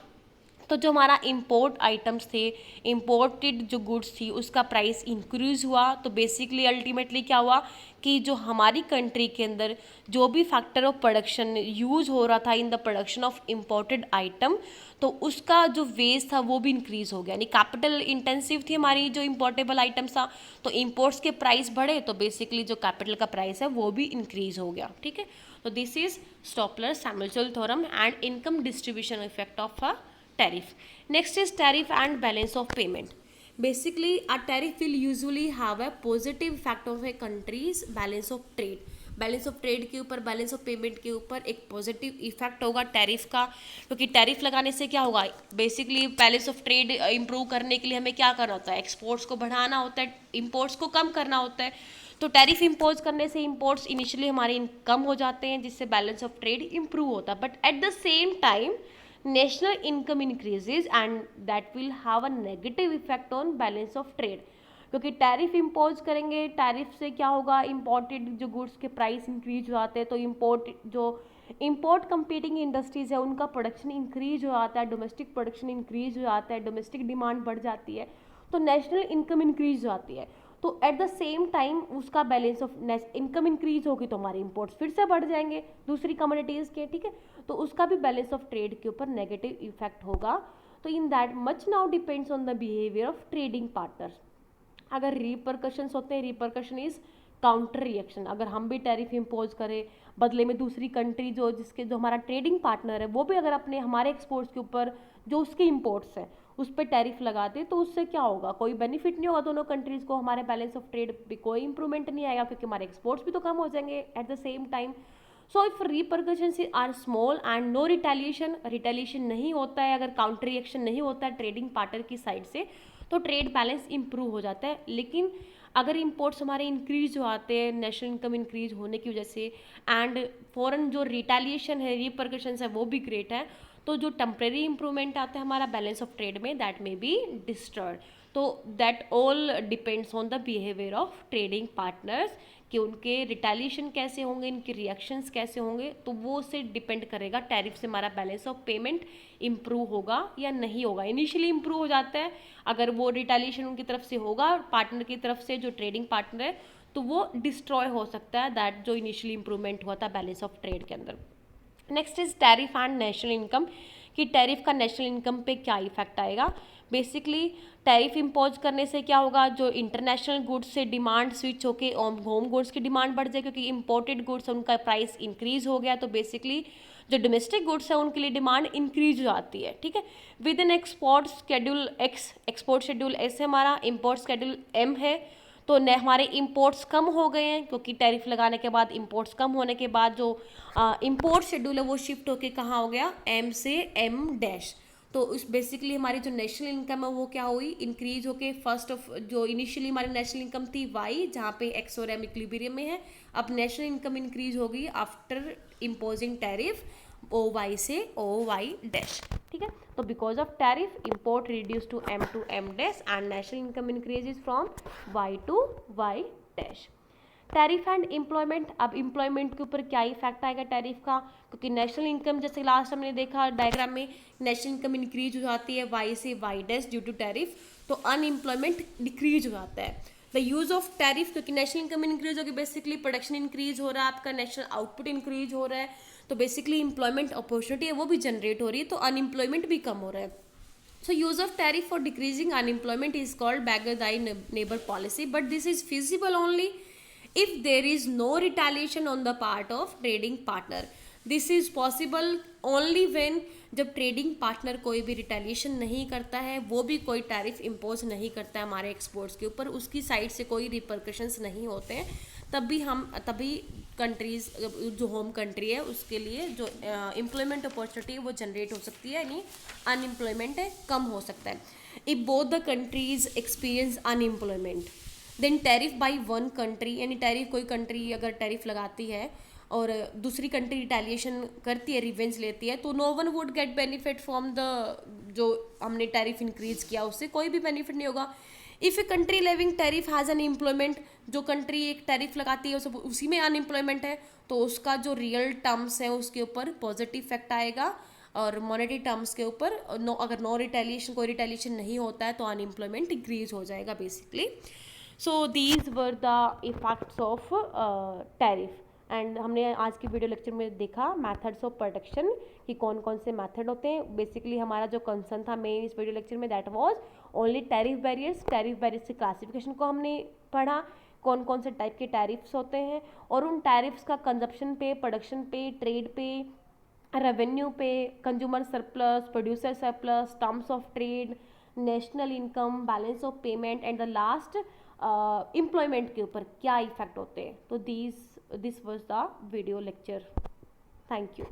तो जो हमारा इंपोर्ट आइटम्स थे, इंपोर्टेड जो गुड्स थी उसका प्राइस इंक्रीज हुआ, तो बेसिकली अल्टीमेटली क्या हुआ कि जो हमारी कंट्री के अंदर जो भी फैक्टर ऑफ प्रोडक्शन यूज़ हो रहा था इन the production of imported item, तो उसका जो वेस्ट था वो भी इंक्रीज हो गया. यानी कैपिटल इंटेंसिव थी हमारी जो इंपोर्टेबल आइटम्स था, तो इंपोर्ट्स के प्राइस बढ़े तो बेसिकली जो कैपिटल का प्राइस है वो भी इंक्रीज हो गया. ठीक है, तो this is Stolper Samuelson theorem and income distribution effect of a tariff. Next is tariff and balance of payment. Basically, a tariff will usually have a positive effect of a country's balance of trade. Balance of trade के ऊपर, balance of payment के ऊपर एक positive effect होगा tariff का, क्योंकि tariff लगाने से क्या होगा, basically balance of trade improve करने के लिए हमें क्या करना होता है, एक्सपोर्ट्स को बढ़ाना होता है, इंपोर्ट्स को कम करना होता है. तो टैरिफ इम्पोज करने से इंपोर्ट्स इनिशियली हमारे कम हो जाते हैं जिससे बैलेंस ऑफ ट्रेड इंप्रूव होता है. But at the same time national income increases and that will have a negative effect on balance of trade, क्योंकि टैरिफ इम्पोज करेंगे, टैरिफ से क्या होगा, इंपोर्टेड जो गुड्स के प्राइस इंक्रीज हो जाते हैं, तो इंपोर्ट कंपीटिंग इंडस्ट्रीज है उनका प्रोडक्शन इंक्रीज हो जाता है, डोमेस्टिक प्रोडक्शन इंक्रीज हो जाता है, डोमेस्टिक डिमांड बढ़ जाती है, तो नेशनल इनकम इंक्रीज हो जाती है. तो एट द सेम टाइम उसका बैलेंस ऑफ इनकम इंक्रीज होगी तो हमारे इंपोर्ट्स फिर से बढ़ जाएंगे दूसरी कमोडिटीज़ के. ठीक है, तो उसका भी बैलेंस ऑफ ट्रेड के ऊपर नेगेटिव इफेक्ट होगा. तो in that much now depends on the behaviour of trading partners. अगर रिपरकशंस होते हैं, रिपरकशन इज काउंटर रिएक्शन, अगर हम भी टैरिफ इम्पोज करें बदले में दूसरी कंट्री जो हमारा ट्रेडिंग पार्टनर है वो भी अगर अपने हमारे एक्सपोर्ट्स के ऊपर जो उसके इंपोर्ट्स हैं उस पर टैरिफ लगाते तो उससे क्या होगा, कोई बेनिफिट नहीं होगा दोनों कंट्रीज़ को, हमारे बैलेंस ऑफ ट्रेड भी कोई इंप्रूवमेंट नहीं आएगा क्योंकि हमारे एक्सपोर्ट्स भी तो कम हो जाएंगे at the same time. So if repercussions are small and no retaliation नहीं होता है, अगर काउंटर रिएक्शन नहीं होता है ट्रेडिंग पार्टनर की साइड से, तो ट्रेड बैलेंस इंप्रूव हो जाता है. लेकिन अगर इंपोर्ट्स हमारे इंक्रीज हो आते हैं नेशनल इनकम इंक्रीज होने की वजह से एंड फॉरेन जो रिटेलिएशन है, रिपरकशंस है वो भी ग्रेट है, तो जो टेम्प्रेरी इंप्रूवमेंट आता है हमारा बैलेंस ऑफ ट्रेड में दैट में बी डिस्टर्ब. तो that all depends on the behaviour of trading partners कि उनके रिटेलिएशन कैसे होंगे, इनके रिएक्शंस कैसे होंगे, तो वो उससे डिपेंड करेगा टैरिफ से हमारा बैलेंस ऑफ पेमेंट इंप्रूव होगा या नहीं होगा. इनिशियली इंप्रूव हो जाता है अगर वो रिटेलिएशन उनकी तरफ से होगा, पार्टनर की तरफ से जो ट्रेडिंग पार्टनर है, तो वो डिस्ट्रॉय हो सकता है दैट जो इनिशियली इंप्रूवमेंट हुआ था बैलेंस ऑफ ट्रेड के अंदर. Next is tariff and national income, कि टैरिफ का नेशनल इनकम पे क्या इफेक्ट आएगा. बेसिकली टैरिफ इम्पोज करने से क्या होगा, जो इंटरनेशनल गुड्स से डिमांड स्विच होके होम गुड्स की डिमांड बढ़ जाए, क्योंकि इंपोर्टेड गुड्स उनका प्राइस इंक्रीज हो गया, तो बेसिकली जो डोमेस्टिक गुड्स है उनके लिए डिमांड इंक्रीज हो जाती है, ठीक है। With in export schedule x, export schedule S है हमारा, इम्पोर्ट शेड्यूल एम है, तो न हमारे इंपोर्ट्स कम हो गए हैं, क्योंकि टैरिफ लगाने के बाद इंपोर्ट्स कम होने के बाद जो इंपोर्ट शेड्यूल है वो शिफ्ट होके कहाँ हो गया, एम से एम डैश। तो उस बेसिकली हमारी जो नेशनल इनकम है वो क्या हुई, इंक्रीज होके फर्स्ट ऑफ जो इनिशियली हमारी नेशनल इनकम थी वाई, जहाँ पे एक्स और एम इक्विलिब्रियम में है, अब नेशनल इनकम इंक्रीज होगी after imposing tariff O Y से ओ वाई डैश, ठीक है। तो because of tariff import reduce to M dash and national income increases from Y to Y dash. Tariff and employment, अब employment के ऊपर क्या effect आएगा टैरिफ का, क्योंकि नेशनल इनकम जैसे लास्ट हमने देखा डायग्राम में, नेशनल इनकम इंक्रीज हो जाती है वाई से Y dash due to tariff, तो अनएम्प्लॉयमेंट डिक्रीज हो जाता है। द यूज ऑफ टैरिफ, क्योंकि नेशनल इनकम इंक्रीज होगी, बेसिकली प्रोडक्शन इंक्रीज हो रहा है, आपका नेशनल आउटपुट इंक्रीज हो रहा है, तो बेसिकली एम्प्लॉयमेंट अपॉर्चुनिटी है वो भी जनरेट हो रही है, तो अनएम्प्लॉयमेंट भी कम हो रहा है। So use of tariff for decreasing unemployment is called beggar thy neighbor policy, but this is feasible only if there is no retaliation on the part of trading partner. This is possible only when जब trading partner कोई भी retaliation नहीं करता है, वो भी कोई tariff impose नहीं करता है हमारे एक्सपोर्ट्स के ऊपर, उसकी साइड से कोई रिपरकशंस नहीं होते हैं, तभी कंट्रीज जो होम कंट्री है उसके लिए जो एम्प्लॉयमेंट अपॉर्चुनिटी है वो जनरेट हो सकती है, यानी अनएम्प्लॉयमेंट है कम हो सकता है। If both the countries experience unemployment then tariff by one country, यानी टैरिफ कोई कंट्री अगर टैरिफ लगाती है और दूसरी कंट्री रिटेलिएशन करती है, रिवेंज लेती है, तो no one would get benefit from the जो हमने टैरिफ इंक्रीज किया उससे कोई भी बेनिफिट नहीं होगा। If a country levying tariff has an employment, जो कंट्री एक टैरिफ लगाती है उसी में अनएम्प्लॉयमेंट है, तो उसका जो रियल टर्म्स है उसके ऊपर पॉजिटिव इफेक्ट आएगा, और मॉनेटरी टर्म्स के ऊपर अगर नो रिटेलिएशन कोई रिटेलिएशन नहीं होता है तो अनएम्प्लॉयमेंट इंक्रीज हो जाएगा basically. So these were the effects of tariff. And हमने आज की वीडियो लेक्चर में देखा मैथड्स ऑफ प्रोटेक्शन कि कौन कौन से मेथड होते हैं। बेसिकली हमारा जो कंसर्न था मेन इस वीडियो लेक्चर में that was only tariff barriers की क्लासिफिकेशन को हमने पढ़ा, कौन कौन से टाइप के टैरिफ्स होते हैं, और उन टैरिफ्स का कंजप्शन पे, प्रोडक्शन पे, ट्रेड पे, रेवेन्यू पे, consumer surplus, producer surplus, terms of trade, national income, balance of payment and the last employment के ऊपर क्या इफेक्ट होते हैं। तो this was the video lecture. Thank you.